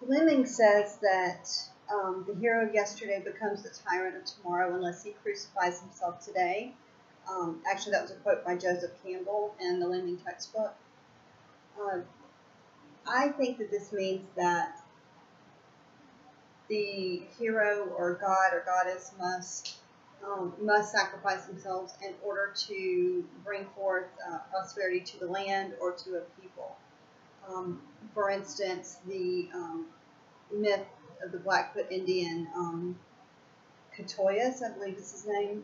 Lemming says that the hero of yesterday becomes the tyrant of tomorrow unless he crucifies himself today. Actually, that was a quote by Joseph Campbell in the Lemming textbook. I think that this means that the hero or god or goddess must sacrifice themselves in order to bring forth prosperity to the land or to a people. For instance, the myth of the Blackfoot Indian, Catoyas, I believe is his name.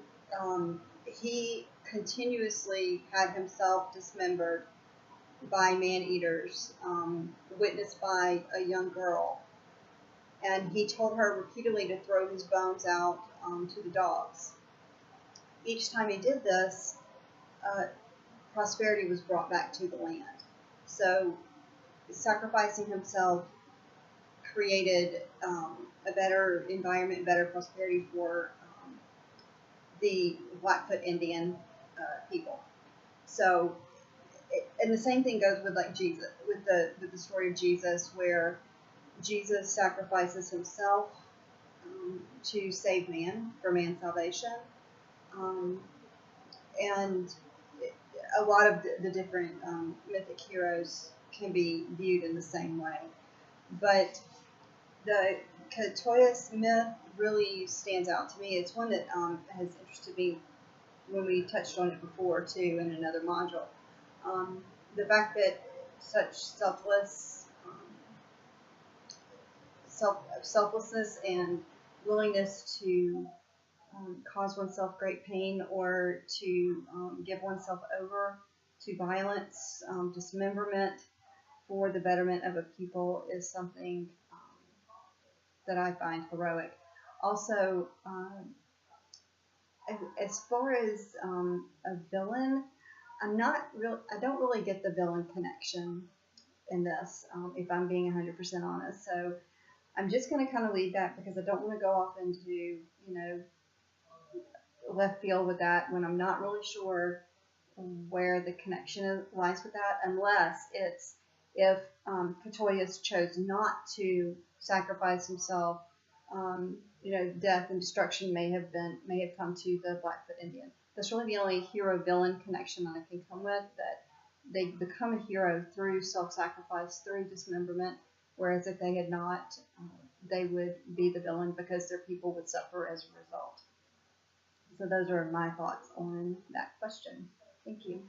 He continuously had himself dismembered by man-eaters, witnessed by a young girl. And he told her repeatedly to throw his bones out to the dogs. Each time he did this, prosperity was brought back to the land. So sacrificing himself created a better environment, better prosperity for the Blackfoot Indian people. So, and the same thing goes with like Jesus, with the story of Jesus, where Jesus sacrifices himself to save man, for man's salvation. And a lot of the different mythic heroes can be viewed in the same way. But the Catoyas myth really stands out to me. It's one that has interested me when we touched on it before, too, in another module. The fact that such selflessness and willingness to cause oneself great pain or to give oneself over to violence, dismemberment for the betterment of a people is something that I find heroic. Also, as far as a villain, I don't really get the villain connection in this, if I'm being 100% honest. So I'm just going to kind of leave that because I don't want to go off into, left field with that when I'm not really sure where the connection lies with that, unless it's if Catoyas chose not to sacrifice himself, death and destruction may have come to the Blackfoot Indian. That's really the only hero-villain connection that I can come with, that they become a hero through self-sacrifice, through dismemberment, whereas if they had not, they would be the villain because their people would suffer as a result. So those are my thoughts on that question. Thank you.